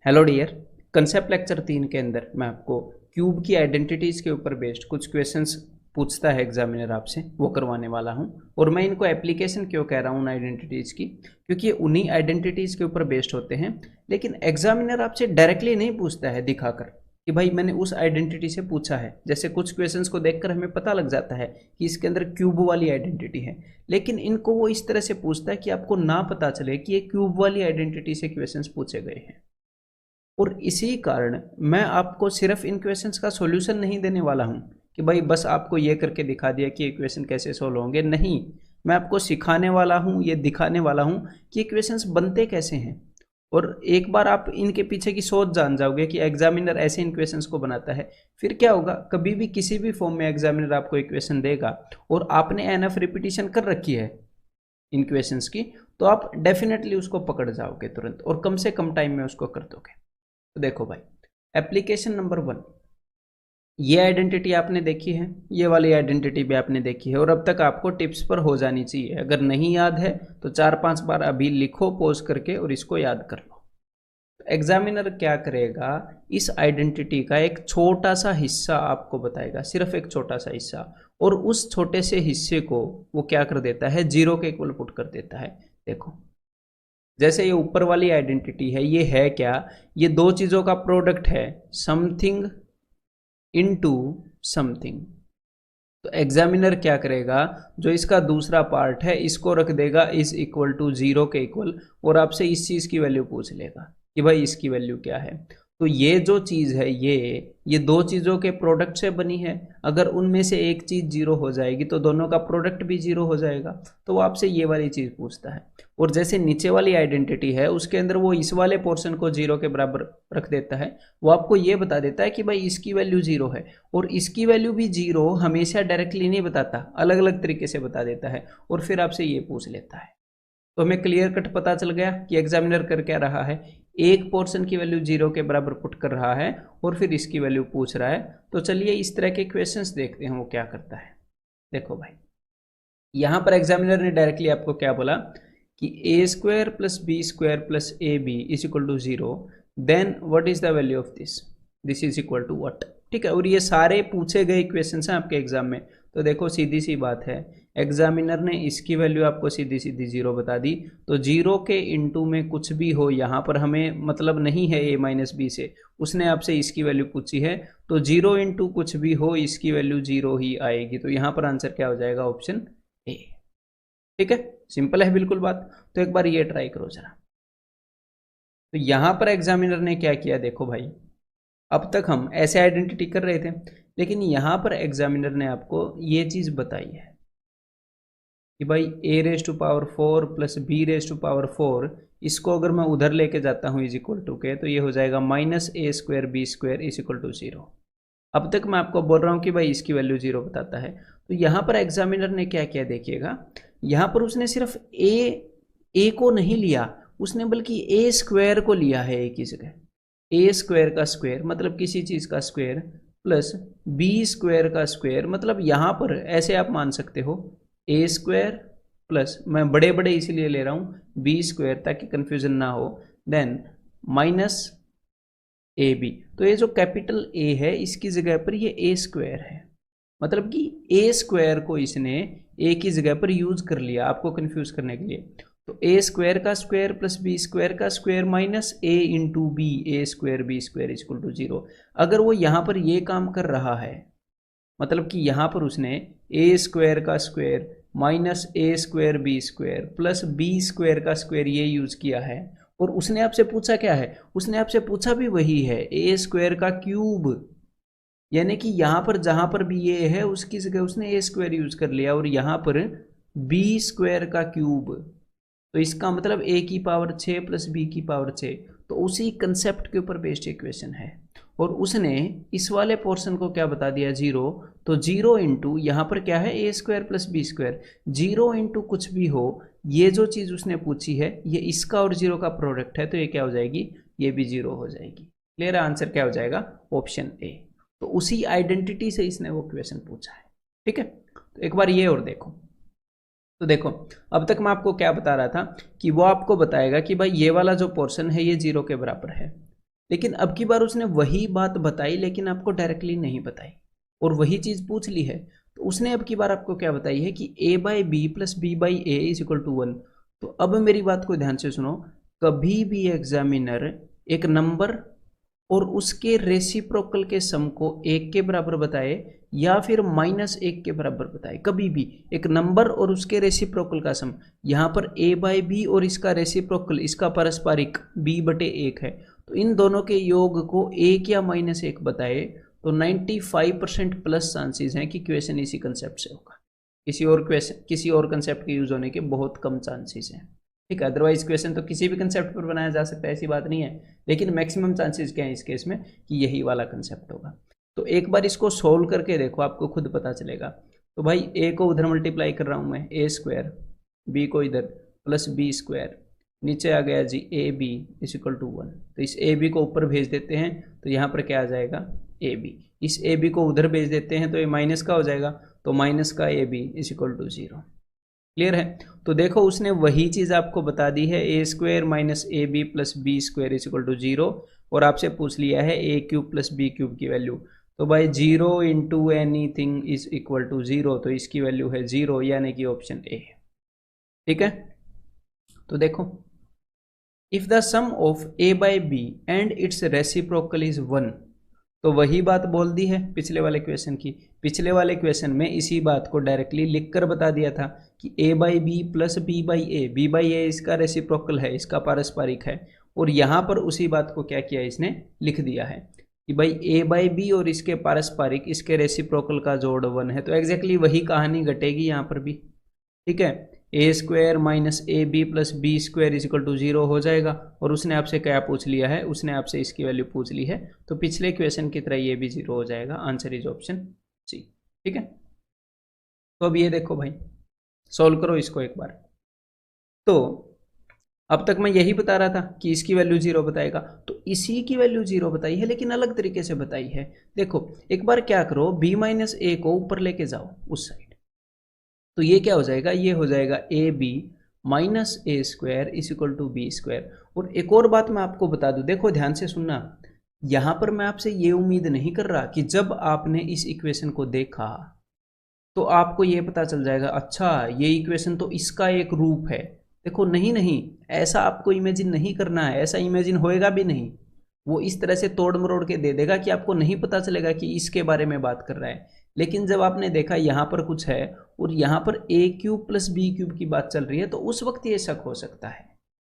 Hello dear. Concept lecture 3 के अंदर मैं आपको क्यूब की आइडेंटिटीज़ के ऊपर बेस्ड कुछ क्वेश्चंस पूछता है एग्जामिनर आपसे, वो करवाने वाला हूँ। और मैं इनको एप्लीकेशन क्यों कह रहा हूँ उन आइडेंटिटीज़ की, क्योंकि उन्हीं आइडेंटिटीज़ के ऊपर बेस्ड होते हैं। लेकिन एग्जामिनर आपसे डायरेक्टली नहीं पूछता है दिखाकर कि भाई मैंने उस आइडेंटिटी से पूछा है। जैसे कुछ क्वेश्चंस को देखकर हमें पता लग जाता है कि इसके अंदर क्यूब वाली आइडेंटिटी है, लेकिन इनको वो इस तरह से पूछता है कि आपको ना पता चले कि ये क्यूब वाली आइडेंटिटी से क्वेश्चंस पूछे गए हैं। और इसी कारण मैं आपको सिर्फ इन क्वेश्चंस का सॉल्यूशन नहीं देने वाला हूं कि भाई बस आपको ये करके दिखा दिया कि ये क्वेश्चन कैसे सोल्व होंगे। नहीं, मैं आपको सिखाने वाला हूं, ये दिखाने वाला हूं कि ये क्वेश्चंस बनते कैसे हैं। और एक बार आप इनके पीछे की सोच जान जाओगे कि एग्जामिनर ऐसे इन क्वेश्चंस को बनाता है, फिर क्या होगा, कभी भी किसी भी फॉर्म में एग्जामिनर आपको एक क्वेश्चन देगा और आपने एनफ रिपीटिशन कर रखी है इन क्वेश्चंस की, तो आप डेफिनेटली उसको पकड़ जाओगे तुरंत और कम से कम टाइम में उसको कर दोगे। तो देखो भाई, एप्लीकेशन नंबर 1, ये आइडेंटिटी आपने देखी है, ये वाली आइडेंटिटी भी आपने देखी है और अब तक आपको टिप्स पर हो जानी चाहिए। अगर नहीं याद है तो 4-5 बार अभी लिखो पॉज करके और इसको याद कर लो। तो एग्जामिनर क्या करेगा, इस आइडेंटिटी का एक छोटा सा हिस्सा आपको बताएगा, सिर्फ एक छोटा सा हिस्सा, और उस छोटे से हिस्से को वो क्या कर देता है, जीरो के इक्वल पुट कर देता है। देखो, जैसे ये ऊपर वाली आइडेंटिटी है, ये है क्या, ये दो चीजों का प्रोडक्ट है, समथिंग इनटू समथिंग। तो एग्जामिनर क्या करेगा, जो इसका दूसरा पार्ट है इसको रख देगा इज इक्वल टू जीरो के इक्वल, और आपसे इस चीज की वैल्यू पूछ लेगा कि भाई इसकी वैल्यू क्या है। तो ये जो चीज है, ये दो चीजों के प्रोडक्ट से बनी है। अगर उनमें से एक चीज जीरो हो जाएगी तो दोनों का प्रोडक्ट भी जीरो हो जाएगा। तो वो आपसे ये वाली चीज पूछता है। और जैसे नीचे वाली आइडेंटिटी है उसके अंदर वो इस वाले पोर्शन को जीरो के बराबर रख देता है। वो आपको ये बता देता है कि भाई इसकी वैल्यू जीरो है, और इसकी वैल्यू भी जीरो हमेशा डायरेक्टली नहीं बताता, अलग अलग तरीके से बता देता है और फिर आपसे ये पूछ लेता है। तो हमें क्लियर कट पता चल गया कि एग्जामिनर कर क्या रहा है, एक पोर्शन की वैल्यू जीरो के बराबर पुट कर रहा है और फिर इसकी वैल्यू पूछ रहा है। तो चलिए इस तरह के क्वेश्चंस देखते हैं वो क्या करता है। देखो भाई, यहां पर एग्जामिनर ने डायरेक्टली आपको क्या बोला कि A square plus B square plus A B is equal to zero, then what is the value of this, this is equal to what. ठीक है, और ये सारे पूछे गए क्वेश्चन हैं आपके एग्जाम में। तो देखो सीधी सी बात है, एग्जामिनर ने इसकी वैल्यू आपको सीधी सीधी जीरो बता दी। तो जीरो के इनटू में कुछ भी हो, यहाँ पर हमें मतलब नहीं है ए माइनस बी से, उसने आपसे इसकी वैल्यू पूछी है। तो जीरो इंटू कुछ भी हो इसकी वैल्यू जीरो ही आएगी। तो यहाँ पर आंसर क्या हो जाएगा, ऑप्शन ए। ठीक है, सिंपल है बिल्कुल बात। तो एक बार ये ट्राई करो जरा। तो यहां पर एग्जामिनर ने क्या किया, देखो भाई, अब तक हम ऐसे आइडेंटिटी कर रहे थे, लेकिन यहां पर एग्जामिनर ने आपको ये चीज बताई है कि भाई A raise to power 4 plus B raise to power 4, इसको अगर मैं उधर लेके जाता हूं इज इक्वल टू के, तो ये हो जाएगा minus A square B square is equal to zero. अब तक मैं आपको बोल रहा हूं कि भाई इसकी वैल्यू जीरो बताता है। तो यहां पर एग्जामिनर ने क्या किया देखिएगा, यहां पर उसने सिर्फ ए को नहीं लिया, उसने बल्कि ए स्क्वायर को लिया है एक ही जगह। ए स्क्वायर का स्क्वायर मतलब किसी चीज का स्क्वायर, प्लस बी स्क्वायर का स्क्वायर, मतलब यहां पर ऐसे आप मान सकते हो ए स्क्वायर प्लस, मैं बड़े बड़े इसीलिए ले रहा हूं बी स्क्वायर ताकि कंफ्यूजन ना हो, देन माइनस ए बी। तो ये जो कैपिटल ए है इसकी जगह पर ये ए स्क्वायर है, मतलब कि ए स्क्वायर को इसने ए की जगह पर यूज कर लिया आपको कंफ्यूज करने के लिए। तो ए स्क्वायर का स्क्वायर प्लस बी स्क्वायर का square minus a into b, a square B square equal to zero. अगर वो यहां पर ये काम कर रहा है, मतलब कि यहां पर उसने ए स्क्वायर का स्क्वायर माइनस ए square B square plus B square का स्क्वायर ये यूज किया है, और उसने आपसे पूछा क्या है, उसने आपसे पूछा भी वही है, ए स्क्वायर का क्यूब। यानी कि यहां पर जहां पर भी ये है उसकी जगह उसने ए स्क्वायर यूज कर लिया, और यहां पर बी स्क्वायर का क्यूब। तो इसका मतलब ए की पावर 6 प्लस बी की पावर 6। तो उसी कंसेप्ट के ऊपर बेस्ड इक्वेशन है, और उसने इस वाले पोर्शन को क्या बता दिया, जीरो। तो जीरो इंटू यहाँ पर क्या है, A square plus B square, zero into कुछ भी हो, ये जो चीज उसने पूछी है ये इसका और जीरो का प्रोडक्ट है, तो ये क्या हो जाएगी, ये भी जीरो हो जाएगी। क्लियर, आंसर क्या हो जाएगा, ऑप्शन ए। तो उसी आइडेंटिटी से इसने वो क्वेश्चन पूछा है। ठीक है, तो एक बार ये और देखो। तो देखो, अब तक मैं आपको क्या बता रहा था कि वो आपको बताएगा कि भाई ये वाला जो पोर्शन है ये जीरो के बराबर है, लेकिन अब की बार उसने वही बात बताई लेकिन आपको डायरेक्टली नहीं बताई और वही चीज़ पूछ ली है। तो उसने अब की बार आपको क्या बताई है कि a by B plus B by a is equal to 1। तो अब मेरी बात को ध्यान से सुनो, कभी भी एग्जामिनर एक नंबर और उसके रेसिप्रोकल के सम को 1 के बराबर बताए या फिर -1 के बराबर बताए, कभी भी एक नंबर और उसके रेसिप्रोकल का सम, यहाँ पर a बाई बी और इसका रेसिप्रोकल, इसका पारस्परिक b बटे 1 है, तो इन दोनों के योग को 1 या -1 बताए तो 95% प्लस चांसेस हैं कि क्वेश्चन इसी कंसेप्ट से होगा। किसी और कंसेप्ट के यूज होने के बहुत कम चांसेस हैं, ठीक है। अदरवाइज क्वेश्चन तो किसी भी कंसेप्ट पर बनाया जा सकता है, ऐसी बात नहीं है, लेकिन मैक्सिमम चांसेस क्या है इस केस में कि यही वाला कंसेप्ट होगा। तो एक बार इसको सोल्व करके देखो, आपको खुद पता चलेगा। तो भाई ए को उधर मल्टीप्लाई कर रहा हूँ मैं, ए स्क्वायर, बी को इधर प्लस बी स्क्वायर, नीचे आ गया जी A B is equal to 1। तो इस ए बी को ऊपर भेज देते हैं तो यहाँ पर क्या आ जाएगा ए बी, इस ए बी को उधर भेज देते हैं तो ये माइनस का हो जाएगा, तो माइनस का a B is equal to 0। Clear है। तो देखो उसने वही चीज आपको बता दी है, A square minus A B plus B square is equal to 0, और आपसे पूछ लिया है A cube plus B cube की वैल्यू। तो भाई 0 into anything is equal to 0, तो इसकी वैल्यू है 0, यानी कि ऑप्शन ए। ठीक है। तो देखो, if the sum of a by b and its reciprocal is 1, तो वही बात बोल दी है पिछले वाले क्वेश्चन की। पिछले वाले क्वेश्चन में इसी बात को डायरेक्टली लिखकर बता दिया था कि a by B plus B by A, B by A इसका रेसिप्रोकल है, इसका पारस्परिक है, और यहाँ पर उसी बात को क्या किया, इसने लिख दिया है कि भाई a बाई बी और इसके पारस्परिक, इसके रेसिप्रोकल का जोड़ 1 है। तो एग्जैक्टली वही कहानी घटेगी यहाँ पर भी। ठीक है, A square minus A B plus B square is equal to 0 हो जाएगा, और उसने आपसे क्या पूछ लिया है, उसने आपसे इसकी वैल्यू पूछ ली है, तो पिछले क्वेश्चन की तरह ये भी 0 हो जाएगा। Answer is option C. ठीक है। तो अब ये देखो भाई, सॉल्व करो इसको एक बार। तो अब तक मैं यही बता रहा था कि इसकी वैल्यू 0 बताएगा, तो इसी की वैल्यू 0 बताई है, लेकिन अलग तरीके से बताई है। देखो एक बार क्या करो, b माइनस ए को ऊपर लेके जाओ उस साइड, तो ये क्या हो जाएगा, ये हो जाएगा a b minus A square is equal to b square. और एक और बात मैं आपको बता दूं, देखो ध्यान से सुनना, यहां पर मैं आपसे ये उम्मीद नहीं कर रहा कि जब आपने इस इक्वेशन को देखा तो आपको ये पता चल जाएगा अच्छा ये इक्वेशन तो इसका एक रूप है। देखो नहीं नहीं, ऐसा आपको इमेजिन नहीं करना है, ऐसा इमेजिन होएगा भी नहीं। वो इस तरह से तोड़ मरोड़ के दे देगा कि आपको नहीं पता चलेगा कि इसके बारे में बात कर रहा है। लेकिन जब आपने देखा यहाँ पर कुछ है और यहाँ पर a cube plus B cube की बात चल रही है, तो उस वक्त ये शक हो सकता है,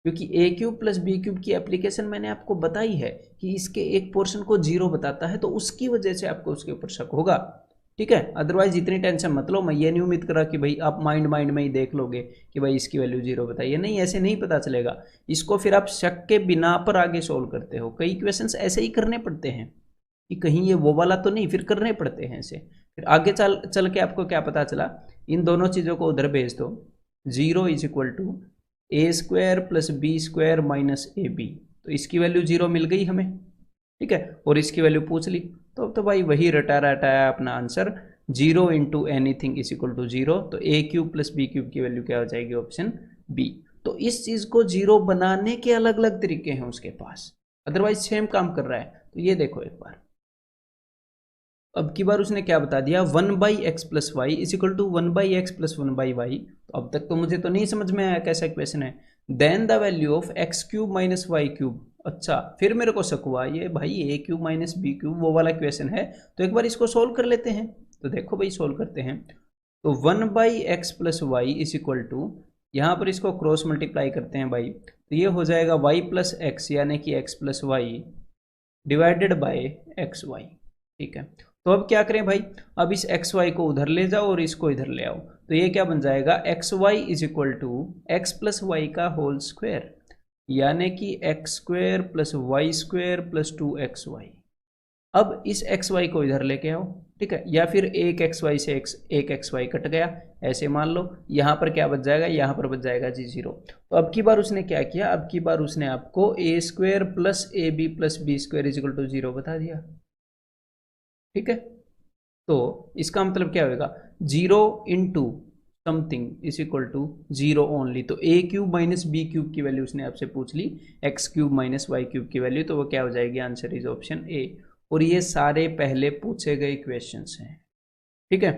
क्योंकि ए क्यूब प्लस बी क्यूब की एप्लीकेशन मैंने आपको बताई है कि इसके एक पोर्शन को 0 बताता है, तो उसकी वजह से आपको उसके ऊपर शक होगा। ठीक है, अदरवाइज इतनी टेंशन मत लो। मैं ये नहीं उम्मीद करा कि भाई आप माइंड में ही देख लोगे कि भाई इसकी वैल्यू 0 बताइए, नहीं, ऐसे नहीं पता चलेगा। इसको फिर आप शक के बिना पर आगे सोल्व करते हो। कई क्वेश्चंस ऐसे ही करने पड़ते हैं कि कहीं ये वो वाला तो नहीं, फिर करने पड़ते हैं ऐसे। फिर आगे चल के आपको क्या पता चला, इन दोनों चीज़ों को उधर भेज दो, 0 is equal to a square plus B square minus A b, तो इसकी वैल्यू 0 मिल गई हमें। ठीक है, और इसकी वैल्यू पूछ ली, तो भाई वही रटा रटाया अपना answer, 0 into anything is equal to 0, तो ए क्यूब प्लस बी क्यूब की वैल्यू क्या हो जाएगी, ऑप्शन बी। तो इस चीज़ को 0 बनाने के अलग अलग तरीके हैं उसके पास, अदरवाइज सेम काम कर रहा है। तो ये देखो एक बार, अब की बार उसने क्या बता दिया, 1/x plus y is equal to 1/x plus 1/y। तो अब तक तो मुझे तो नहीं समझ में आया कैसा क्वेश्चन है। Then the value of x cube minus Y cube. अच्छा, फिर मेरे को शक हुआ, ये भाई a cube minus B cube वो वाला क्वेश्चन है, तो एक बार इसको सोल्व कर लेते हैं। तो देखो भाई सोल्व करते हैं, तो 1/x plus y is equal to, यहाँ पर इसको क्रॉस मल्टीप्लाई करते हैं भाई, तो ये हो जाएगा y प्लस एक्स, यानी कि x plus y divided by x y. ठीक है, तो अब क्या करें भाई, अब इस एक्स वाई को उधर ले जाओ और इसको इधर ले आओ, तो ये क्या बन जाएगा, x y is equal to x plus y का होल स्क्वायर, यानी कि x square plus y square plus 2xy। अब इस एक्स वाई को इधर लेके आओ, ठीक है, या फिर एक एक्स वाई से एक एक्स वाई कट गया, ऐसे मान लो। यहाँ पर क्या बच जाएगा, यहाँ पर बच जाएगा जी 0। तो अब की बार उसने क्या किया, अब की बार उसने आपको A square plus A B plus B square is equal to 0 बता दिया। ठीक है, तो इसका मतलब क्या होगा, 0 into something is equal to 0 only. तो ए क्यूब माइनस बी क्यूब की वैल्यू उसने आपसे पूछ ली, X cube minus Y cube की वैल्यू, तो वो क्या हो जाएगी, आंसर इज ऑप्शन ए। और ये सारे पहले पूछे गए क्वेश्चंस हैं, ठीक है।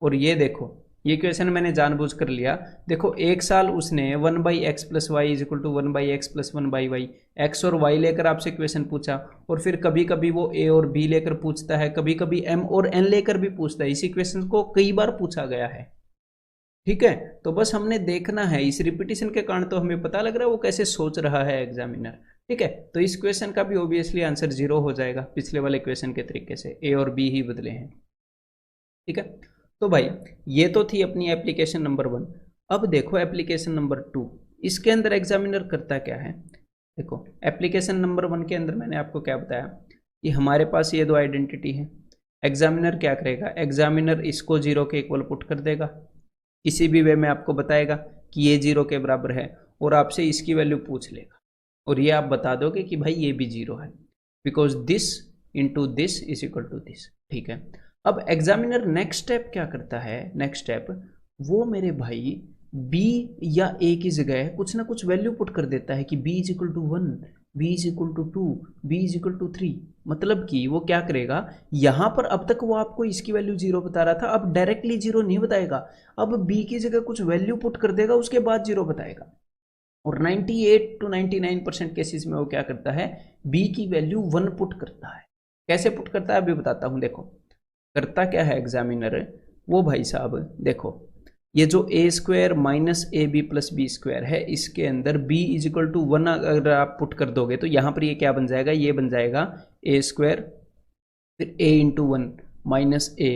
और ये देखो, ये क्वेश्चन मैंने जानबूझ कर लिया। देखो एक साल उसने 1/x plus y is equal to 1/x plus 1/y, x और वाई लेकर आपसे क्वेश्चन पूछा, और फिर कभी कभी वो ए और बी लेकर पूछता है, कभी कभी एम और एन लेकर भी पूछता है। इसी क्वेश्चन को कई बार पूछा गया है, ठीक है। तो बस हमने देखना है, इस रिपीटिशन के कारण तो हमें पता लग रहा है वो कैसे सोच रहा है एग्जामिनर, ठीक है। तो इस क्वेश्चन का भी ऑब्वियसली आंसर 0 हो जाएगा, पिछले वाले क्वेश्चन के तरीके से ए और बी ही बदले हैं, ठीक है। तो भाई ये तो थी अपनी एप्लीकेशन नंबर 1। अब देखो एप्लीकेशन नंबर 2, इसके अंदर एग्जामिनर करता क्या है। देखो एप्लीकेशन नंबर 1 के अंदर मैंने आपको क्या बताया कि हमारे पास ये दो आइडेंटिटी है। एग्जामिनर क्या करेगा, एग्जामिनर इसको 0 के इक्वल पुट कर देगा, किसी भी वे में आपको बताएगा कि ये 0 के बराबर है, और आपसे इसकी वैल्यू पूछ लेगा, और ये आप बता दोगे कि भाई ये भी 0 है, because this into this is equal to this, ठीक है। अब एग्जामिनर नेक्स्ट स्टेप क्या करता है, नेक्स्ट स्टेप वो मेरे भाई b या a की जगह कुछ ना कुछ वैल्यू पुट कर देता है कि b is equal to 1, b is equal to 2, b is equal to 3। मतलब कि वो क्या करेगा, यहां पर अब तक वो आपको इसकी वैल्यू 0 बता रहा था, अब डायरेक्टली 0 नहीं बताएगा, अब b की जगह कुछ वैल्यू पुट कर देगा, उसके बाद 0 बताएगा। और 98 to 99% केसेस में वो क्या करता है, b की वैल्यू 1 पुट करता है। कैसे पुट करता है अभी बताता हूं। देखो करता क्या है एग्जामिनर, वो भाई साहब देखो, ये जो A square minus A B plus B square है, इसके अंदर b इज इक्वल टू 1 अगर आप पुट कर दोगे तो यहां पर ये क्या बन जाएगा, ये बन जाएगा ए स्क्वायर फिर a into 1 minus A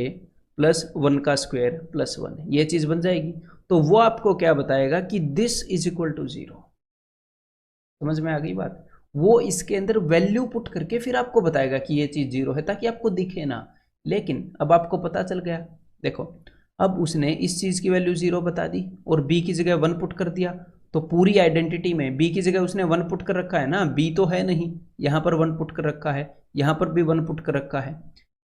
plus 1 का स्क्वायर प्लस 1, ये चीज बन जाएगी। तो वो आपको क्या बताएगा कि दिस इज इक्वल टू 0। समझ में आ गई बात। वो इसके अंदर वैल्यू पुट करके फिर आपको बताएगा कि ये चीज 0 है, ताकि आपको दिखे ना। लेकिन अब आपको पता चल गया, देखो अब उसने इस चीज की वैल्यू 0 बता दी और b की जगह 1 पुट कर दिया, तो पूरी आइडेंटिटी में b की जगह उसने 1 पुट कर रखा है ना, b तो है नहीं, यहां पर 1 पुट कर रखा है, यहां पर भी 1 पुट कर रखा है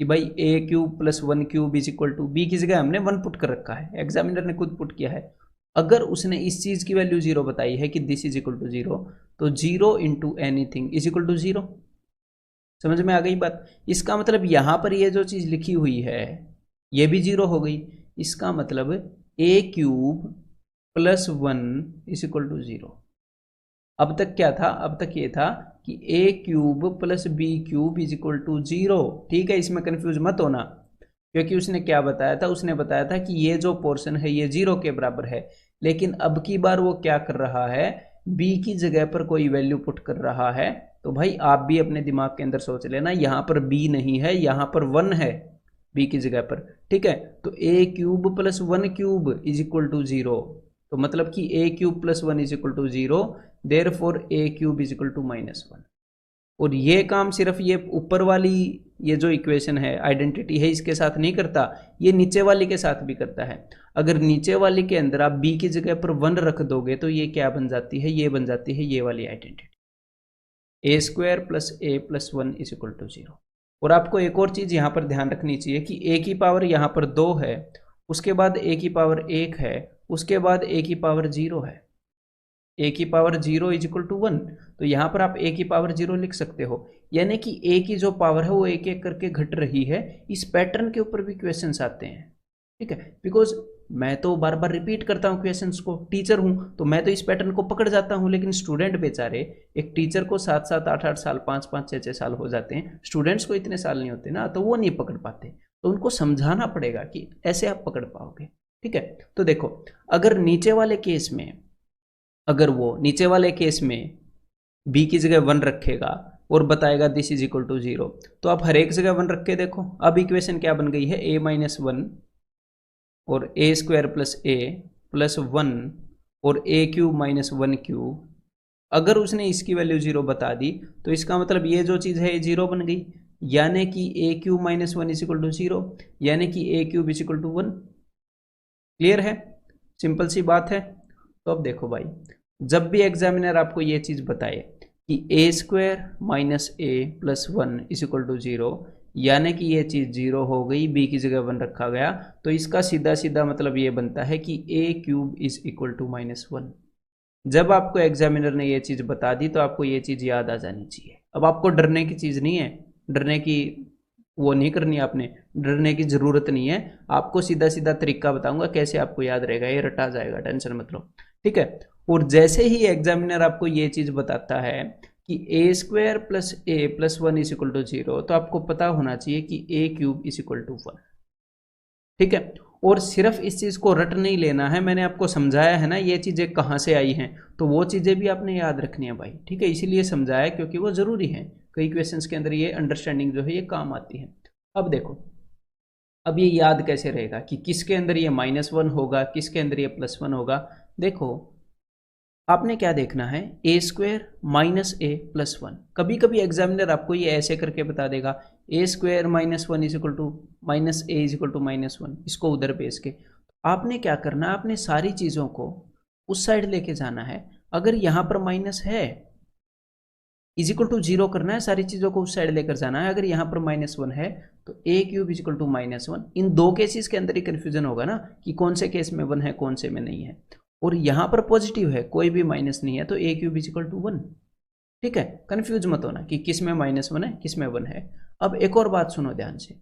कि भाई a cube plus 1 cube is equal to, b की जगह हमने 1 पुट कर रखा है, एग्जामिनर ने खुद पुट किया है। अगर उसने इस चीज की वैल्यू 0 बताई है कि दिस इज इक्वल टू 0, तो 0 into anything is equal to 0। समझ में आ गई बात। इसका मतलब यहां पर ये जो चीज लिखी हुई है ये भी 0 हो गई। इसका मतलब A cube plus 1 is equal to 0। अब तक क्या था, अब तक ये था कि ए cube plus B cube is equal to 0, ठीक है। इसमें कंफ्यूज मत होना, क्योंकि उसने क्या बताया था, उसने बताया था कि ये जो पोर्शन है ये 0 के बराबर है। लेकिन अब की बार वो क्या कर रहा है, b की जगह पर कोई वैल्यू पुट कर रहा है। तो भाई आप भी अपने दिमाग के अंदर सोच लेना, यहां पर b नहीं है, यहां पर 1 है b की जगह पर, ठीक है। तो a cube plus 1 cube is equal to 0, तो मतलब कि a cube plus 1 is equal to 0, therefore a cube is equal to -1। और ये काम सिर्फ ये ऊपर वाली ये जो इक्वेशन है, आइडेंटिटी है, इसके साथ नहीं करता, ये नीचे वाली के साथ भी करता है। अगर नीचे वाली के अंदर आप b की जगह पर 1 रख दोगे तो ये क्या बन जाती है, ये बन जाती है ये वाली identity, a square plus a plus 1 is equal to 0। और आपको एक और चीज यहां पर ध्यान रखनी चाहिए कि a की पावर यहां पर 2 है, उसके बाद a की पावर 1 है, उसके बाद a की पावर 0 है। a की पावर 0 इज इक्वल टू 1, तो यहां पर आप a की पावर 0 लिख सकते हो, यानी कि a की जो पावर है वो एक एक करके घट रही है। इस पैटर्न के ऊपर भी क्वेश्चंस आते हैं, ठीक है। बिकॉज मैं तो बार बार रिपीट करता हूँ क्वेश्चंस को, टीचर हूं तो मैं तो इस पैटर्न को पकड़ जाता हूं, लेकिन स्टूडेंट बेचारे, एक टीचर को 7-7 8-8 साल 5-5 6-6 साल हो जाते हैं, स्टूडेंट्स को इतने साल नहीं होते ना, तो वो नहीं पकड़ पाते। तो उनको समझाना पड़ेगा कि ऐसे आप पकड़ पाओगे, ठीक है। तो देखो अगर नीचे वाले केस में, अगर वो नीचे वाले केस में b की जगह 1 रखेगा और बताएगा दिस इज इक्वल टू 0, तो आप हर एक जगह 1 रख के देखो। अब इक्वेशन क्या बन गई है, a माइनस 1 और ए स्क्वायर प्लस ए प्लस 1 और ए क्यूब माइनस 1 क्यूब। अगर उसने इसकी वैल्यू 0 बता दी तो इसका मतलब ये जो चीज़ है ये 0 बन गई, यानी कि ए cube minus 1 is equal to 0, यानी कि ए cube is equal to 1। Clear है, सिंपल सी बात है। तो अब देखो भाई, जब भी एग्जामिनर आपको ये चीज़ बताए कि A square minus A plus 1 is equal to 0, यानी कि ये चीज़ 0 हो गई, b की जगह 1 रखा गया, तो इसका सीधा सीधा मतलब ये बनता है कि a cube is equal to -1। जब आपको एग्जामिनर ने ये चीज़ बता दी तो आपको ये चीज़ याद आ जानी चाहिए। अब आपको डरने की चीज़ नहीं है, डरने की वो नहीं करनी, आपने डरने की ज़रूरत नहीं है। आपको सीधा सीधा तरीका बताऊंगा कैसे आपको याद रहेगा, ये रटा जाएगा, टेंशन मत लो, ठीक है। और जैसे ही एग्जामिनर आपको ये चीज़ बताता है कि a square plus a plus 1 is equal to 0, तो आपको पता होना चाहिए कि a cube is equal to 1, ठीक है। और सिर्फ इस चीज़ को रट नहीं लेना है, मैंने आपको समझाया है ना ये चीज़ें कहाँ से आई हैं, तो वो चीज़ें भी आपने याद रखनी है भाई, ठीक है। इसीलिए समझाया क्योंकि वो ज़रूरी है, कई क्वेश्चंस के अंदर ये अंडरस्टैंडिंग जो है ये काम आती है। अब देखो, अब ये याद कैसे रहेगा कि किसके अंदर ये -1 होगा, किसके अंदर ये +1 होगा। देखो, आपने क्या देखना है, A square minus A plus 1। कभी कभी एग्जामिनर आपको ये ऐसे करके बता देगा, A square -1 is equal to minus A is equal to -1, इसको उधर भेज के आपने क्या करना है, आपने सारी चीज़ों को उस साइड लेके जाना है। अगर यहाँ पर माइनस है, इज इक्वल टू 0 करना है, सारी चीज़ों को उस साइड लेकर जाना है। अगर यहाँ पर -1 है तो ए क्यूब इज इक्वल टू -1। इन दो केसेस के अंदर ही कन्फ्यूजन होगा ना कि कौन से केस में 1 है, कौन से में नहीं है। और यहाँ पर पॉजिटिव है, कोई भी माइनस नहीं है, तो ए क्यूब इज इक्वल टू 1, ठीक है। कंफ्यूज मत होना कि किस में -1 है, किस में 1 है। अब एक और बात सुनो ध्यान से,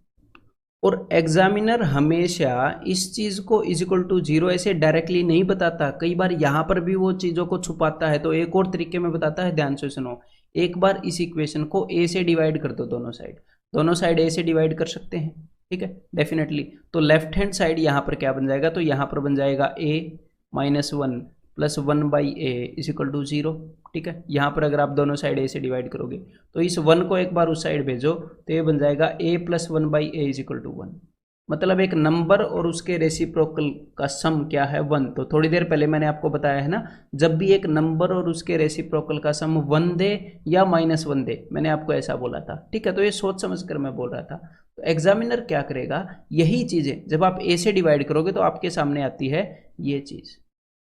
और एग्जामिनर हमेशा इस चीज को इज इक्वल टू 0 ऐसे डायरेक्टली नहीं बताता, कई बार यहाँ पर भी वो चीजों को छुपाता है, तो एक और तरीके में बताता है, ध्यान से सुनो। एक बार इस इक्वेशन को ए से डिवाइड कर दो, दोनों साइड ए से डिवाइड कर सकते हैं, ठीक है, डेफिनेटली। तो लेफ्ट हैंड साइड यहाँ पर क्या बन जाएगा, तो यहाँ पर बन जाएगा a -1 plus 1/a is equal to 0, ठीक है। यहाँ पर अगर आप दोनों साइड a से डिवाइड करोगे तो इस 1 को एक बार उस साइड भेजो तो ये बन जाएगा a plus 1/a is equal to 1। मतलब एक नंबर और उसके रेसिप्रोकल का सम क्या है, 1। तो थोड़ी देर पहले मैंने आपको बताया है ना, जब भी एक नंबर और उसके रेसिप्रोकल का सम 1 दे या -1 दे, मैंने आपको ऐसा बोला था, ठीक है। तो ये सोच समझ कर मैं बोल रहा था। तो एग्जामिनर क्या करेगा, यही चीज़ें जब आप a से डिवाइड करोगे तो आपके सामने आती है ये चीज़।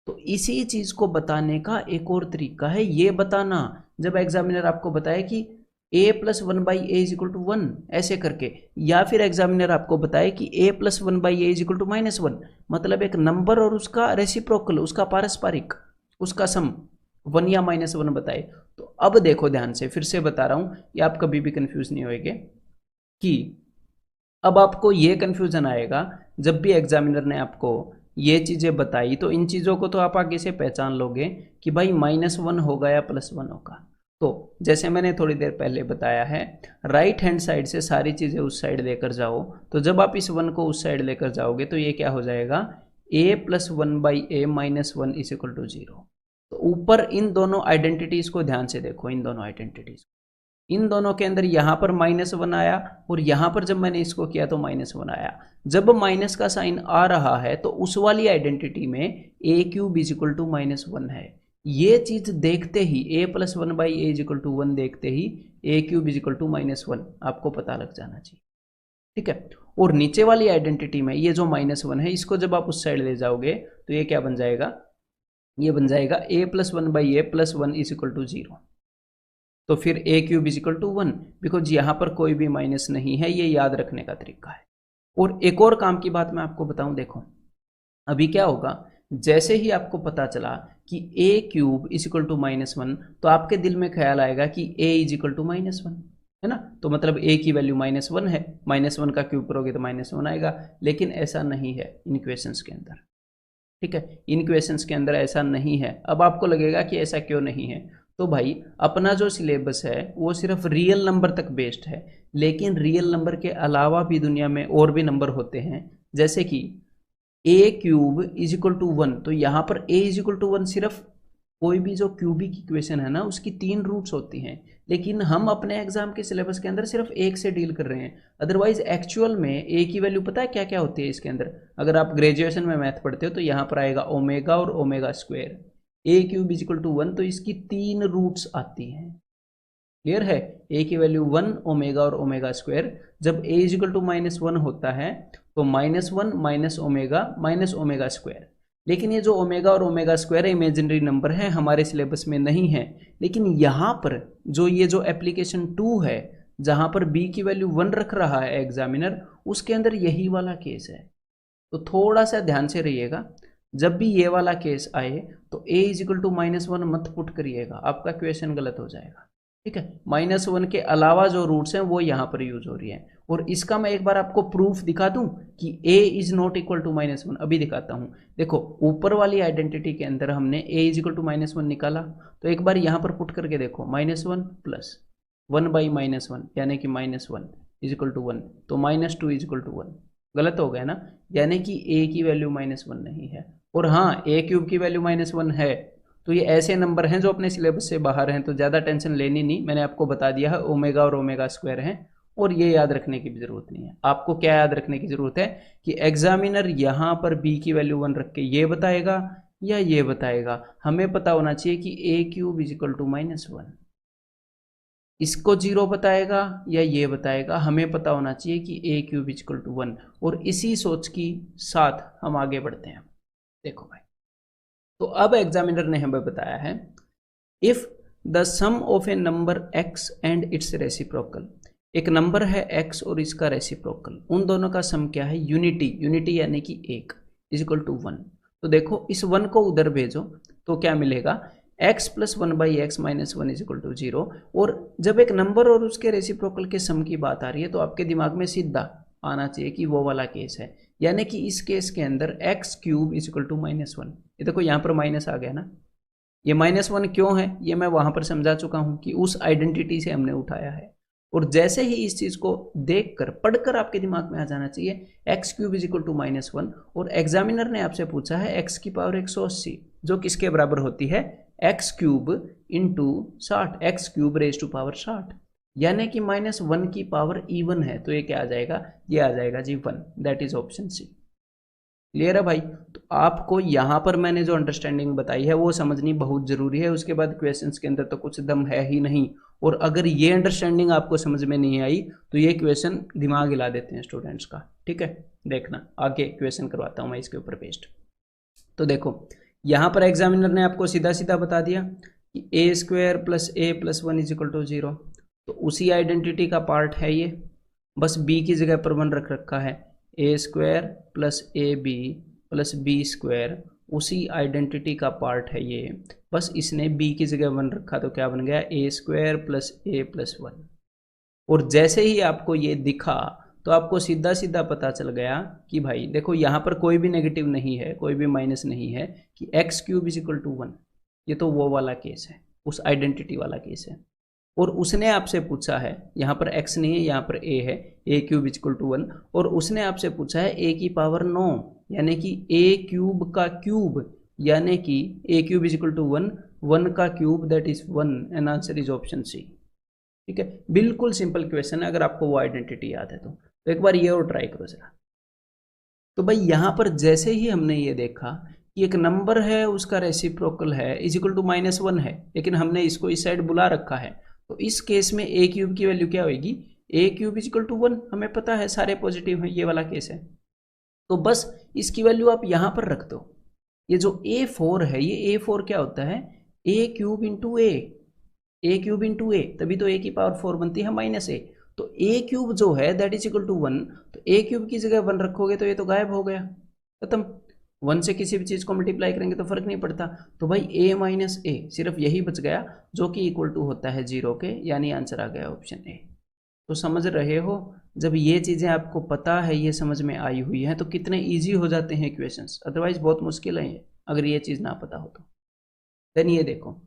तो इसी चीज को बताने का एक और तरीका है, ये बताना जब एग्जामिनर आपको बताए कि a plus 1/a is equal to 1 ऐसे करके, या फिर एग्जामिनर आपको बताए कि a plus 1/a is equal to -1, मतलब एक नंबर और उसका रेसिप्रोकल, उसका पारस्परिक, उसका सम 1 या -1 बताए। तो अब देखो ध्यान से, फिर से बता रहा हूं, ये आप कभी भी कंफ्यूज नहीं होएंगे कि अब आपको ये कंफ्यूजन आएगा जब भी एग्जामिनर ने आपको ये चीज़ें बताई, तो इन चीज़ों को तो आप आगे से पहचान लोगे कि भाई -1 होगा या +1 होगा। तो जैसे मैंने थोड़ी देर पहले बताया है, राइट हैंड साइड से सारी चीज़ें उस साइड लेकर जाओ, तो जब आप इस 1 को उस साइड लेकर जाओगे तो ये क्या हो जाएगा, a plus 1/a -1 is equal to 0। तो ऊपर इन दोनों आइडेंटिटीज़ को ध्यान से देखो, इन दोनों आइडेंटिटीज़, इन दोनों के अंदर यहाँ पर -1 आया और यहाँ पर जब मैंने इसको किया तो -1 आया। जब माइनस का साइन आ रहा है तो उस वाली आइडेंटिटी में a cube is equal to -1 है। ये चीज देखते ही a plus 1/a is equal to 1 देखते ही a cube is equal to -1 आपको पता लग जाना चाहिए, ठीक है। और नीचे वाली आइडेंटिटी में ये जो -1 है, इसको जब आप उस साइड ले जाओगे तो ये क्या बन जाएगा, ये बन जाएगा a plus 1/a plus 1 is equal to 0। तो फिर a cube is equal to 1, because यहाँ पर कोई भी माइनस नहीं है, ये याद रखने का तरीका है। और एक और काम की बात मैं आपको बताऊं, देखो अभी क्या होगा, जैसे ही आपको पता चला कि a cube is equal to -1, तो आपके दिल में ख्याल आएगा कि a इज इक्वल टू -1 है ना, तो मतलब a की वैल्यू -1 है, -1 का क्यूब करोगे तो -1 आएगा। लेकिन ऐसा नहीं है इन क्वेश्चंस के अंदर, ठीक है, इन क्वेश्चंस के अंदर ऐसा नहीं है। अब आपको लगेगा कि ऐसा क्यों नहीं है, तो भाई अपना जो सिलेबस है वो सिर्फ रियल नंबर तक बेस्ड है, लेकिन रियल नंबर के अलावा भी दुनिया में और भी नंबर होते हैं, जैसे कि a cube is equal to 1। तो यहाँ पर a इज इक्वल टू 1 सिर्फ कोई भी जो क्यूबिक इक्वेशन है ना उसकी 3 रूट्स होती हैं, लेकिन हम अपने एग्जाम के सिलेबस के अंदर सिर्फ एक से डील कर रहे हैं। अदरवाइज एक्चुअल में a की वैल्यू पता है क्या क्या होती है इसके अंदर, अगर आप ग्रेजुएशन में मैथ पढ़ते हो तो यहाँ पर आएगा ओमेगा और omega square. a cube is equal to 1, तो इसकी 3 रूट्स आती हैं, क्लियर है। a की वैल्यू 1 ओमेगा और ओमेगा स्क्वायर। जब a इज इक्वल टू -1 होता है तो -1 माइनस ओमेगा स्क्वायर। लेकिन ये जो ओमेगा और ओमेगा स्क्वायर इमेजिनरी नंबर है, हमारे सिलेबस में नहीं है। लेकिन यहाँ पर जो ये जो एप्लीकेशन 2 है, जहां पर b की वैल्यू 1 रख रहा है एग्जामिनर, उसके अंदर यही वाला केस है। तो थोड़ा सा ध्यान से रहिएगा, जब भी ये वाला केस आए तो a इजिकल टू -1 मत पुट करिएगा, आपका क्वेश्चन गलत हो जाएगा। ठीक है, -1 के अलावा जो रूट्स हैं वो यहाँ पर यूज हो रही है। और इसका मैं एक बार आपको प्रूफ दिखा दूं कि a is not equal to -1, अभी दिखाता हूं। देखो ऊपर वाली आइडेंटिटी के अंदर हमने a इजिकल टू -1 निकाला, तो एक बार यहाँ पर पुट करके देखो, -1 प्लस 1/-1 यानी कि -1 इजिकल टू 1, तो -2 इजिकल टू 1, गलत हो गया ना, यानी कि a की वैल्यू -1 नहीं है। और हाँ, a³ की वैल्यू -1 है। तो ये ऐसे नंबर हैं जो अपने सिलेबस से बाहर हैं, तो ज़्यादा टेंशन लेनी नहीं, मैंने आपको बता दिया है ओमेगा और ओमेगा स्क्वायर हैं, और ये याद रखने की भी जरूरत नहीं है। आपको क्या याद रखने की जरूरत है कि एग्जामिनर यहाँ पर b की वैल्यू 1 रख के ये बताएगा या ये बताएगा। हमें पता होना चाहिए कि a³ इजिकल टू -1, इसको 0 बताएगा या ये बताएगा, हमें पता होना चाहिए कि a³ इजिकल टू 1। और इसी सोच की साथ हम आगे बढ़ते हैं। देखो भाई, तो अब एग्जामिनर ने हमें बताया है, if the sum of a number x and its reciprocal, एक नंबर है x और इसका रेसिप्रोकल, उन दोनों का सम क्या है, यूनिटी यानी कि 1 इजिकल टू 1। तो देखो इस 1 को उधर भेजो तो क्या मिलेगा, x plus 1/x minus 1 is equal to 0। और जब एक नंबर और उसके रेसिप्रोकल के सम की बात आ रही है तो आपके दिमाग में सीधा आना चाहिए कि वो वाला केस है, यानी कि इस केस के अंदर x³ इजिकल टू -1। ये देखो यहाँ पर माइनस आ गया ना, ये -1 क्यों है ये मैं वहां पर समझा चुका हूं कि उस आइडेंटिटी से हमने उठाया है। और जैसे ही इस चीज को देखकर पढ़कर आपके दिमाग में आ जाना चाहिए x³ इजिकल टू -1, और एग्जामिनर ने आपसे पूछा है x की पावर 180 जो किसके बराबर होती है, x³ into 60, x³ raise to power 60, यानी कि -1 की पावर इवन है। तो ये क्या आ जाएगा, ये आ जाएगा जी 1, that is option C. Clear है भाई। तो आपको यहाँ पर मैंने जो अंडरस्टैंडिंग बताई है वो समझनी बहुत जरूरी है, उसके बाद क्वेश्चंस के अंदर तो कुछ दम है ही नहीं। और अगर ये अंडरस्टैंडिंग आपको समझ में नहीं आई तो ये क्वेश्चन दिमाग हिला देते हैं स्टूडेंट्स का। ठीक है, देखना आगे क्वेश्चन करवाता हूँ मैं इसके ऊपर बेस्ड। तो देखो यहाँ पर एग्जामिनर ने आपको सीधा सीधा बता दिया कि a² plus a plus 1 is equal to 0, तो उसी आइडेंटिटी का पार्ट है ये, बस b की जगह पर 1 रख रखा है, a² plus ab plus b², उसी आइडेंटिटी का पार्ट है ये, बस इसने b की जगह 1 रखा तो क्या बन गया, a² प्लस a प्लस 1। और जैसे ही आपको ये दिखा तो आपको सीधा सीधा पता चल गया कि भाई देखो यहाँ पर कोई भी नेगेटिव नहीं है, कोई भी माइनस नहीं है, कि x³ इजिकल टू 1, ये तो वो वाला केस है, उस आइडेंटिटी वाला केस है। और उसने आपसे पूछा है, यहाँ पर x नहीं है, यहाँ पर a है, a³ इजिकल टू 1, और उसने आपसे पूछा है a की पावर 9, यानी कि a³ का क्यूब, यानी कि a³ इजिकल टू 1, 1 का cube that is 1, and answer is option C. ठीक है, बिल्कुल सिंपल क्वेश्चन है, अगर आपको वो आइडेंटिटी याद है तो एक बार ये और ट्राई करो जरा। तो भाई यहाँ पर जैसे ही हमने ये देखा कि एक नंबर है उसका रेसिप्रोकल है इजिकल टू -1 है, लेकिन हमने इसको इस साइड बुला रखा है, तो इस केस में a³ की वैल्यू क्या होगी, a³ इजिकल टू 1, हमें पता है सारे पॉजिटिव हैं, ये वाला केस है। तो बस इसकी वैल्यू आप यहाँ पर रख दो। ये जो a4 है, ये a4 क्या होता है, a³ into a³ into a, तभी तो a की पावर 4 बनती है -a। तो a³ जो है दैट इज इक्वल टू 1, तो a³ की जगह 1 रखोगे तो ये तो गायब हो गया, खत्म। 1 से किसी भी चीज को मल्टीप्लाई करेंगे तो फर्क नहीं पड़ता, तो भाई a माइनस a सिर्फ यही बच गया जो कि इक्वल टू होता है 0 के, यानी आंसर आ गया ऑप्शन ए। तो समझ रहे हो, जब ये चीजें आपको पता है, ये समझ में आई हुई है, तो कितने ईजी हो जाते हैं क्वेश्चंस, अदरवाइज बहुत मुश्किल है अगर ये चीज ना पता हो तो। देन ये देखो,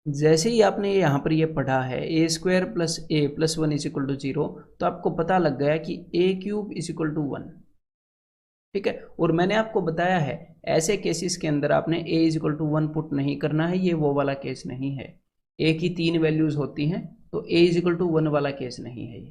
जैसे ही आपने यहाँ पर ये पढ़ा है a² plus a plus 1 is equal to 0, तो आपको पता लग गया कि a³ इज इक्वल टू 1। ठीक है, और मैंने आपको बताया है ऐसे केसेस के अंदर आपने a is equal to 1 put नहीं करना है, ये वो वाला केस नहीं है। a की 3 वैल्यूज होती हैं, तो a इज इक्वल टू 1 वाला केस नहीं है ये।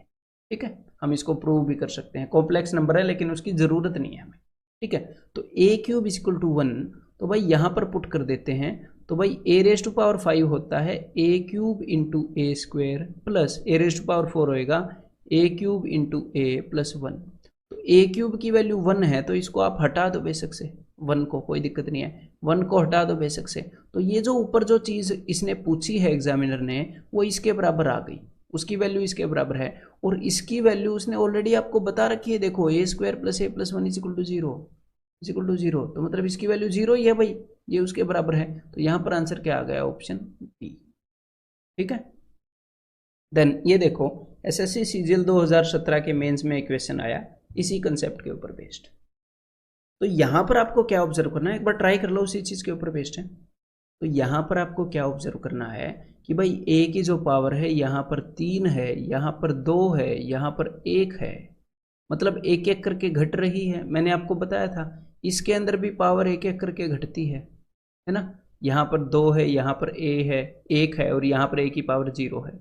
ठीक है, हम इसको प्रूव भी कर सकते हैं, कॉम्प्लेक्स नंबर है लेकिन उसकी जरूरत नहीं है हमें। ठीक है, तो a³ इज इक्वल टू 1, तो भाई यहाँ पर पुट कर देते हैं, तो भाई a रेज टू पावर 5 होता है a³ into a² plus a raise to power 4 होएगा a³ इंटू a प्लस 1। तो a³ की वैल्यू 1 है, तो इसको आप हटा दो बेशक से, 1 को, कोई दिक्कत नहीं है, 1 को हटा दो बेशक से। तो ये जो ऊपर जो चीज़ इसने पूछी है एग्जामिनर ने, वो इसके बराबर आ गई, उसकी वैल्यू इसके बराबर है, और इसकी वैल्यू उसने ऑलरेडी आपको बता रखी है, देखो a square plus a plus one is equal to zero, तो मतलब इसकी वैल्यू जीरो ही है भाई, ये उसके बराबर है, तो यहाँ पर आंसर क्या आ गया, ऑप्शन बी। ठीक है, देन ये देखो एसएससी सीजीएल 2017 के मेंस में एक क्वेश्चन आया इसी कंसेप्ट के ऊपर बेस्ड। तो यहाँ पर आपको क्या ऑब्जर्व करना है, एक बार ट्राई कर लो, उसी चीज़ के ऊपर बेस्ड है। तो यहाँ पर आपको क्या ऑब्जर्व करना है कि भाई ए की जो पावर है यहाँ पर 3 है, यहाँ पर 2 है, यहाँ पर 1 है, मतलब एक एक करके घट रही है। मैंने आपको बताया था इसके अंदर भी पावर एक एक करके घटती है ना। यहाँ पर 2 है, यहाँ पर ए है, 1 है, और यहाँ पर ए की पावर 0 है।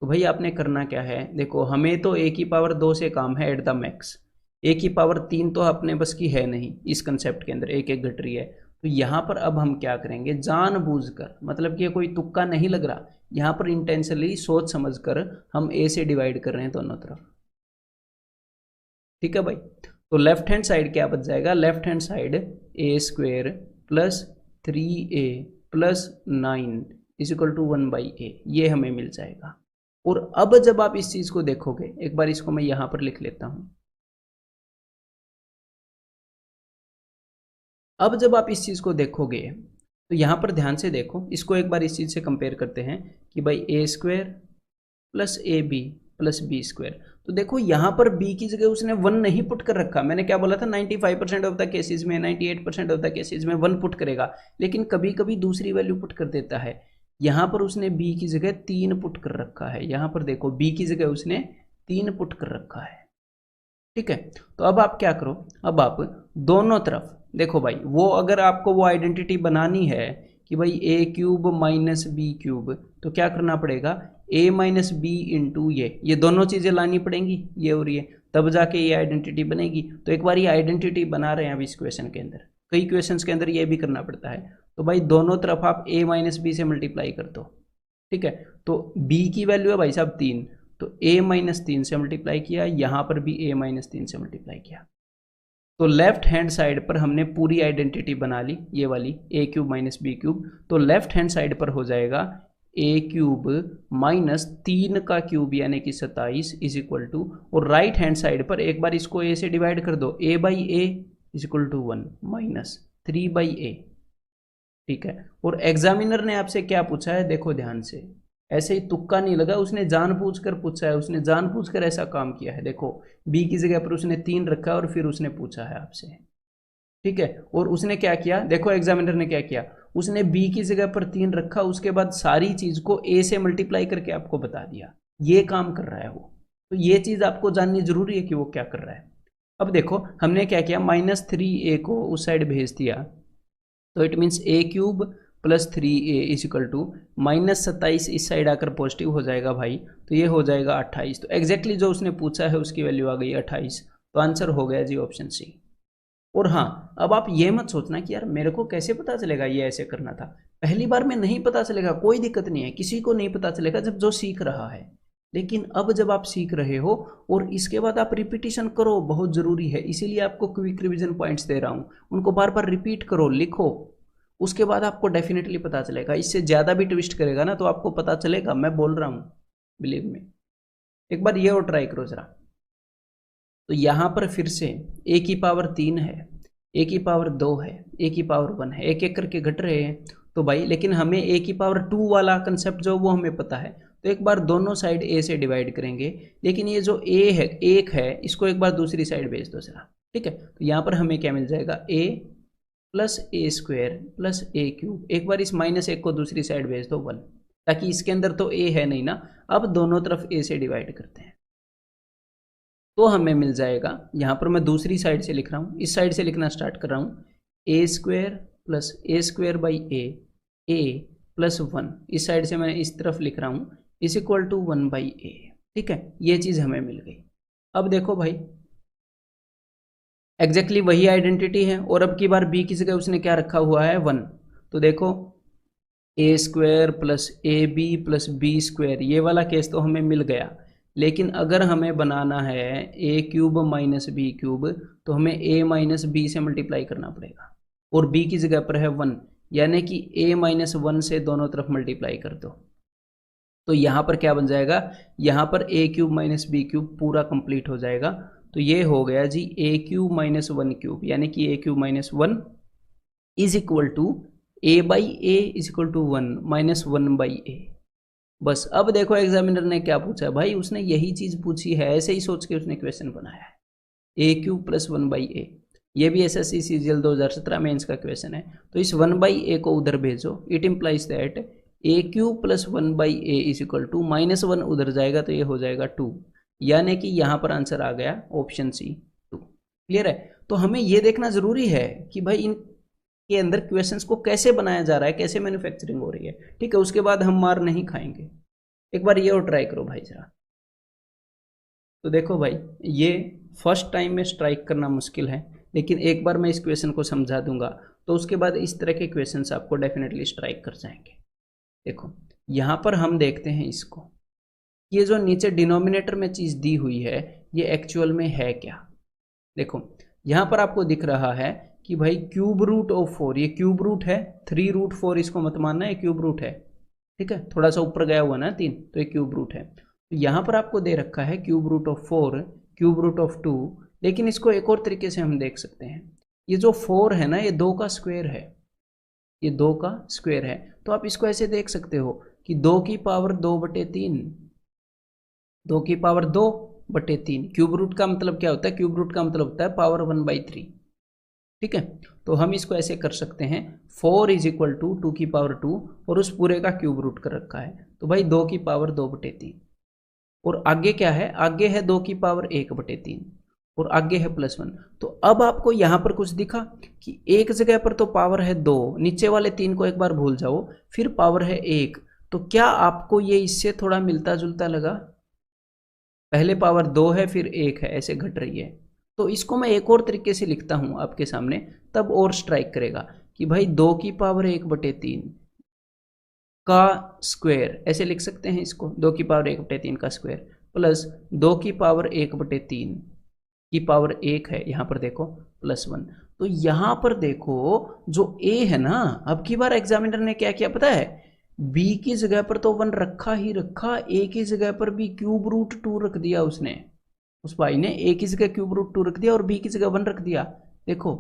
तो भाई आपने करना क्या है, देखो हमें तो ए की पावर 2 से काम है एट द मैक्स, ए की पावर 3 तो अपने बस की है नहीं, इस कंसेप्ट के अंदर एक एक घट रही है। तो यहाँ पर अब हम क्या करेंगे, जानबूझकर, मतलब कि ये कोई तुक्का नहीं लग रहा, यहाँ पर इंटेंशनली सोच समझकर हम ए से डिवाइड कर रहे हैं दोनों तरफ। ठीक है भाई, तो लेफ्ट हैंड साइड क्या बच जाएगा, left hand side a square plus 3a plus 9 is equal to 1/a, ये हमें मिल जाएगा। और अब जब आप इस चीज को देखोगे, एक बार इसको मैं यहां पर लिख लेता हूं, अब जब आप इस चीज को देखोगे तो यहां पर ध्यान से देखो, इसको एक बार इस चीज से कंपेयर करते हैं कि भाई a square plus A B plus b square. तो देखो यहां पर b की जगह उसने 1 नहीं पुट कर रखा, मैंने क्या बोला था 95% ऑफ द केसेस में, 98% ऑफ द केसेस में 1 पुट करेगा, लेकिन कभी कभी दूसरी वैल्यू पुट कर देता है। यहां पर उसने b की जगह 3 पुट कर रखा है, यहां पर देखो b की जगह उसने 3 पुट कर रखा है। ठीक है, तो अब आप क्या करो, अब आप दोनों तरफ देखो भाई, वो अगर आपको वो आइडेंटिटी बनानी है कि भाई a cube minus B cube, तो क्या करना पड़ेगा, ए माइनस बी इंटू ये दोनों चीज़ें लानी पड़ेंगी, ये और ये, तब जाके ये आइडेंटिटी बनेगी। तो एक बार ये आइडेंटिटी बना रहे हैं अब इस क्वेश्चन के अंदर, कई क्वेश्चंस के अंदर ये भी करना पड़ता है। तो भाई दोनों तरफ आप ए माइनस बी से मल्टीप्लाई कर दो। ठीक है, तो बी की वैल्यू है भाई साहब 3, तो a माइनस 3 से मल्टीप्लाई किया, यहां पर भी a माइनस 3 से मल्टीप्लाई किया। तो लेफ्ट हैंड साइड पर हमने पूरी आइडेंटिटी बना ली, ये वाली a cube minus B cube. तो लेफ्ट हैंड साइड पर हो जाएगा a क्यूब माइनस 3 का क्यूब यानी कि 27 इज इक्वल टू, और राइट हैंड साइड पर एक बार इसको a से डिवाइड कर दो, a by a is equal to 1 minus 3/a। ठीक है, और एग्जामिनर ने आपसे क्या पूछा है, देखो ध्यान से, ऐसे ही तुक्का नहीं लगा, उसने जानबूझकर पूछा है, उसने जानबूझकर ऐसा काम किया है। देखो बी की जगह पर उसने 3 रखा और फिर उसने पूछा है आपसे। ठीक है, और उसने क्या किया, देखो एग्जामिनर ने क्या किया, उसने बी की जगह पर 3 रखा, उसके बाद सारी चीज को ए से मल्टीप्लाई करके आपको बता दिया, ये काम कर रहा है वो। तो ये चीज आपको जाननी जरूरी है कि वो क्या कर रहा है। अब देखो हमने क्या किया, -3a को उस साइड भेज दिया, तो it means a cube plus 3a is equal to -27 इस साइड आकर पॉजिटिव हो जाएगा भाई, तो ये हो जाएगा 28। तो एग्जैक्टली जो उसने पूछा है उसकी वैल्यू आ गई 28, तो आंसर हो गया जी ऑप्शन सी। और हाँ, अब आप ये मत सोचना कि यार मेरे को कैसे पता चलेगा ये ऐसे करना था, पहली बार में नहीं पता चलेगा, कोई दिक्कत नहीं है, किसी को नहीं पता चलेगा जब जो सीख रहा है। लेकिन अब जब आप सीख रहे हो और इसके बाद आप रिपीटिशन करो, बहुत जरूरी है, इसीलिए आपको क्विक रिवीजन पॉइंट्स दे रहा हूं, उनको बार बार रिपीट करो, लिखो, उसके बाद आपको डेफिनेटली पता चलेगा। इससे ज़्यादा भी ट्विस्ट करेगा ना तो आपको पता चलेगा, मैं बोल रहा हूँ, बिलीव में। एक बार ये और ट्राई करो जरा। तो यहाँ पर फिर से a की पावर 3 है, a की पावर 2 है, a की पावर 1 है, एक एक करके घट रहे हैं। तो भाई लेकिन हमें a की पावर 2 वाला कंसेप्ट जो वो हमें पता है, तो एक बार दोनों साइड a से डिवाइड करेंगे, लेकिन ये जो a है, एक है, इसको एक बार दूसरी साइड भेज दो जरा। ठीक है, तो यहाँ पर हमें क्या मिल जाएगा, a plus a square plus A cube, एक बार इस -1 को दूसरी साइड भेज दो 1, ताकि इसके अंदर तो a है नहीं ना। अब दोनों तरफ a से डिवाइड करते हैं, तो हमें मिल जाएगा, यहाँ पर मैं दूसरी साइड से लिख रहा हूँ, इस साइड से लिखना स्टार्ट कर रहा हूँ, a square plus a square by a plus 1, इस साइड से मैं इस तरफ लिख रहा हूँ, इज इक्वल टू 1/a। ठीक है, ये चीज़ हमें मिल गई। अब देखो भाई एग्जैक्टली वही आइडेंटिटी है, और अब की बार b की जगह उसने क्या रखा हुआ है, 1। तो देखो a square plus A B plus b square, ये वाला केस तो हमें मिल गया। लेकिन अगर हमें बनाना है A cube minus B cube, तो हमें a माइनस बी से मल्टीप्लाई करना पड़ेगा, और b की जगह पर है 1, यानी कि a माइनस 1 से दोनों तरफ मल्टीप्लाई कर दो। तो यहाँ पर क्या बन जाएगा, यहाँ पर a cube minus B cube पूरा कंप्लीट हो जाएगा। तो ये हो गया जी a cube minus one cube, यानी कि ए cube minus one is equal to a by a is equal to one minus one by a. बस अब देखो एग्जामिनर ने क्या पूछा है भाई, उसने यही चीज पूछी है, ऐसे ही सोच के उसने क्वेश्चन बनाया है, A cube plus one by ए। ये भी एसएससी सीजीएल 2017 में इसका क्वेश्चन है। तो इस वन बाई ए को उधर भेजो, it implies that a cube plus one by a is equal to minus one उधर जाएगा तो ये हो जाएगा टू, यानी कि यहाँ पर आंसर आ गया ऑप्शन सी टू। क्लियर है? तो हमें ये देखना जरूरी है कि भाई इन के अंदर क्वेश्चंस को कैसे बनाया जा रहा है, कैसे मैन्युफैक्चरिंग हो रही है। ठीक है, उसके बाद हम मार नहीं खाएंगे। एक बार ये और ट्राई करो भाई जरा। तो देखो भाई, ये फर्स्ट टाइम में स्ट्राइक करना मुश्किल है, लेकिन एक बार मैं इस क्वेश्चन को समझा दूंगा तो उसके बाद इस तरह के क्वेश्चंस आपको डेफिनेटली स्ट्राइक कर जाएंगे। देखो यहाँ पर हम देखते हैं इसको, ये जो नीचे डिनोमिनेटर में चीज़ दी हुई है ये एक्चुअल में है क्या। देखो यहाँ पर आपको दिख रहा है कि भाई क्यूब रूट ऑफ फोर, ये क्यूब रूट है, 3 रूट 4 इसको मत मानना, ये क्यूब रूट है। ठीक है, थोड़ा सा ऊपर गया हुआ ना 3, तो ये क्यूब रूट है। तो यहाँ पर आपको दे रखा है cube root of 4, cube root of 2, लेकिन इसको एक और तरीके से हम देख सकते हैं, ये जो 4 है ना ये 2 का स्क्वायर है, ये 2 का स्क्वायर है। तो आप इसको ऐसे देख सकते हो कि 2 की पावर 2/3, 2 की पावर 2/3। क्यूब रूट का मतलब क्या होता है, क्यूब रूट का मतलब होता है पावर 1/3। ठीक है, तो हम इसको ऐसे कर सकते हैं 4 इज इक्वल टू 2 की पावर 2 और उस पूरे का क्यूब रूट कर रखा है, तो भाई 2 की पावर 2/3 और आगे क्या है, आगे है 2 की पावर 1/3 और आगे है +1। तो अब आपको यहाँ पर कुछ दिखा कि एक जगह पर तो पावर है 2, नीचे वाले 3 को एक बार भूल जाओ, फिर पावर है 1। तो क्या आपको ये इससे थोड़ा मिलता जुलता लगा? पहले पावर 2 है फिर 1 है, ऐसे घट रही है। तो इसको मैं एक और तरीके से लिखता हूं आपके सामने, तब और स्ट्राइक करेगा कि भाई 2 की पावर 1/3 का स्क्वायर, ऐसे लिख सकते हैं इसको, 2 की पावर 1/3 का स्क्वायर प्लस 2 की पावर 1/3 की पावर 1 है, यहाँ पर देखो +1। तो यहाँ पर देखो जो a है ना, अब की बार एग्जामिनर ने क्या किया पता है, b की जगह पर तो 1 रखा ही रखा, a की जगह पर भी क्यूब रूट 2 रख दिया उसने, उस भाई ने a की जगह क्यूब रूट 2 रख दिया और b की जगह 1 रख दिया। देखो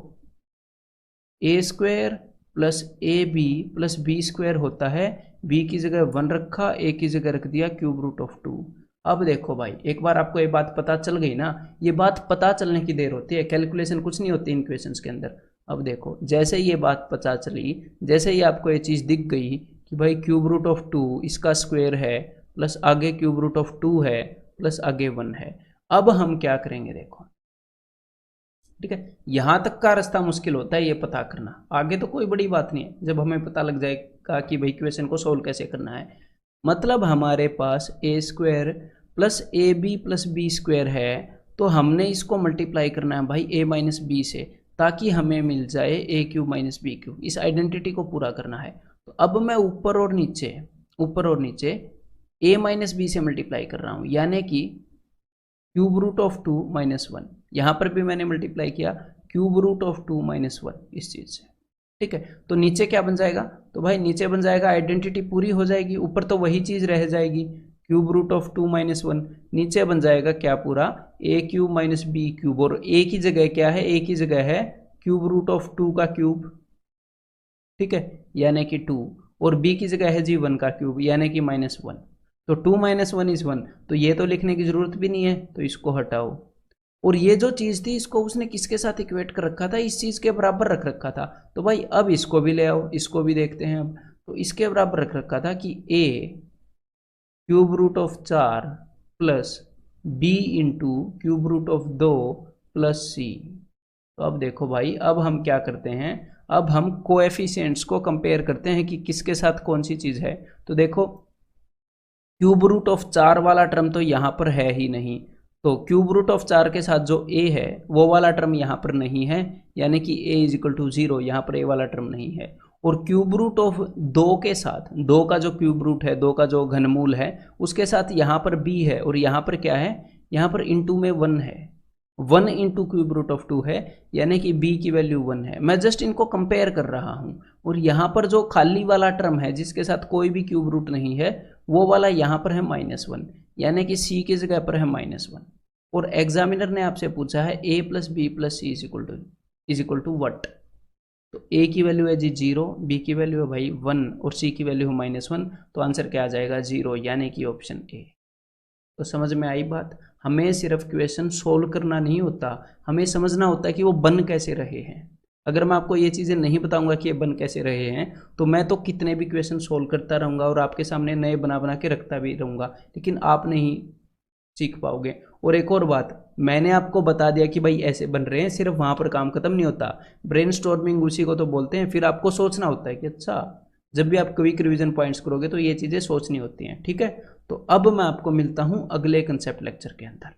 a square plus A B plus B square होता है, b की जगह 1 रखा, a की जगह रख दिया क्यूब रूट ऑफ 2। अब देखो भाई, एक बार आपको ये बात पता चल गई ना, ये बात पता चलने की देर होती है, कैलकुलेशन कुछ नहीं होती इन क्वेश्चंस के अंदर। अब देखो जैसे ये बात पता चली, जैसे ही आपको ये चीज़ दिख गई कि भाई क्यूब रूट ऑफ 2 इसका स्क्वायर है प्लस आगे क्यूब रूट ऑफ 2 है प्लस आगे 1 है, अब हम क्या करेंगे देखो। ठीक है, यहां तक का रास्ता मुश्किल होता है ये पता करना, आगे तो कोई बड़ी बात नहीं है जब हमें पता लग जाएगा कि भाई क्वेश्चन को सोल्व कैसे करना है। मतलब हमारे पास a square plus A B plus B square है, तो हमने इसको मल्टीप्लाई करना है भाई a माइनस बी से, ताकि हमें मिल जाए ए क्यूब माइनस बी क्यूब। इस आइडेंटिटी को पूरा करना है। तो अब मैं ऊपर और नीचे a माइनस बी से मल्टीप्लाई कर रहा हूँ, यानी कि क्यूब रूट ऑफ 2 माइनस 1, यहाँ पर भी मैंने मल्टीप्लाई किया क्यूब रूट ऑफ 2 माइनस 1 इस चीज़ से। ठीक है, तो नीचे क्या बन जाएगा, तो भाई नीचे बन जाएगा, आइडेंटिटी पूरी हो जाएगी, ऊपर तो वही चीज़ रह जाएगी क्यूब रूट ऑफ 2 माइनस 1, नीचे बन जाएगा क्या पूरा ए क्यूब माइनस बी क्यूब, और ए की जगह क्या है, ए की जगह है क्यूब रूट ऑफ 2 का क्यूब। ठीक है, यानी कि 2, और बी की जगह है जी 1 का क्यूब, यानी कि -1। तो 2 माइनस 1 इज 1, तो ये तो लिखने की जरूरत भी नहीं है, तो इसको हटाओ। और ये जो चीज़ थी इसको उसने किसके साथ इक्वेट कर रखा था, इस चीज़ के बराबर रख रखा था। तो भाई अब इसको भी ले आओ, इसको भी देखते हैं। अब तो इसके बराबर रख रखा था कि a cube root of 4 plus b into cube root of 2 plus c। तो अब देखो भाई, अब हम क्या करते हैं, अब हम कोएफिशिएंट्स को कंपेयर करते हैं कि किसके साथ कौन सी चीज़ है। तो देखो क्यूब रूट ऑफ 4 वाला टर्म तो यहाँ पर है ही नहीं, तो क्यूब रूट ऑफ 4 के साथ जो a है वो वाला टर्म यहाँ पर नहीं है, यानी कि a इज इक्वल टू 0, यहाँ पर a वाला टर्म नहीं है। और क्यूब रूट ऑफ 2 के साथ, 2 का जो क्यूब रूट है, 2 का जो घनमूल है उसके साथ यहाँ पर b है, और यहाँ पर क्या है, यहाँ पर इंटू में 1 है, 1 इंटू क्यूब रूट ऑफ 2 है, यानी कि b की वैल्यू 1 है। मैं जस्ट इनको कंपेयर कर रहा हूँ। और यहाँ पर जो खाली वाला टर्म है जिसके साथ कोई भी क्यूब रूट नहीं है, वो वाला यहाँ पर है -1, यानी कि सी की जगह पर है -1। और एग्जामिनर ने आपसे पूछा है a plus b plus c is equal to what. तो a की वैल्यू है जी 0, b की वैल्यू है भाई 1 और c की वैल्यू है -1, तो आंसर क्या आ जाएगा 0, यानी कि ऑप्शन ए। तो समझ में आई बात। हमें सिर्फ क्वेश्चन सोल्व करना नहीं होता, हमें समझना होता है कि वो बन कैसे रहे हैं। अगर मैं आपको ये चीज़ें नहीं बताऊंगा कि ये बन कैसे रहे हैं, तो मैं तो कितने भी क्वेश्चन सोल्व करता रहूंगा और आपके सामने नए बना बना के रखता भी रहूंगा, लेकिन आप नहीं सीख पाओगे। और एक और बात, मैंने आपको बता दिया कि भाई ऐसे बन रहे हैं, सिर्फ वहां पर काम खत्म नहीं होता। ब्रेनस्टॉर्मिंग उसी को तो बोलते हैं। फिर आपको सोचना होता है कि अच्छा, जब भी आप क्विक रिवीजन पॉइंट्स करोगे तो ये चीज़ें सोचनी होती हैं। ठीक है, तो अब मैं आपको मिलता हूं अगले कंसेप्ट लेक्चर के अंदर।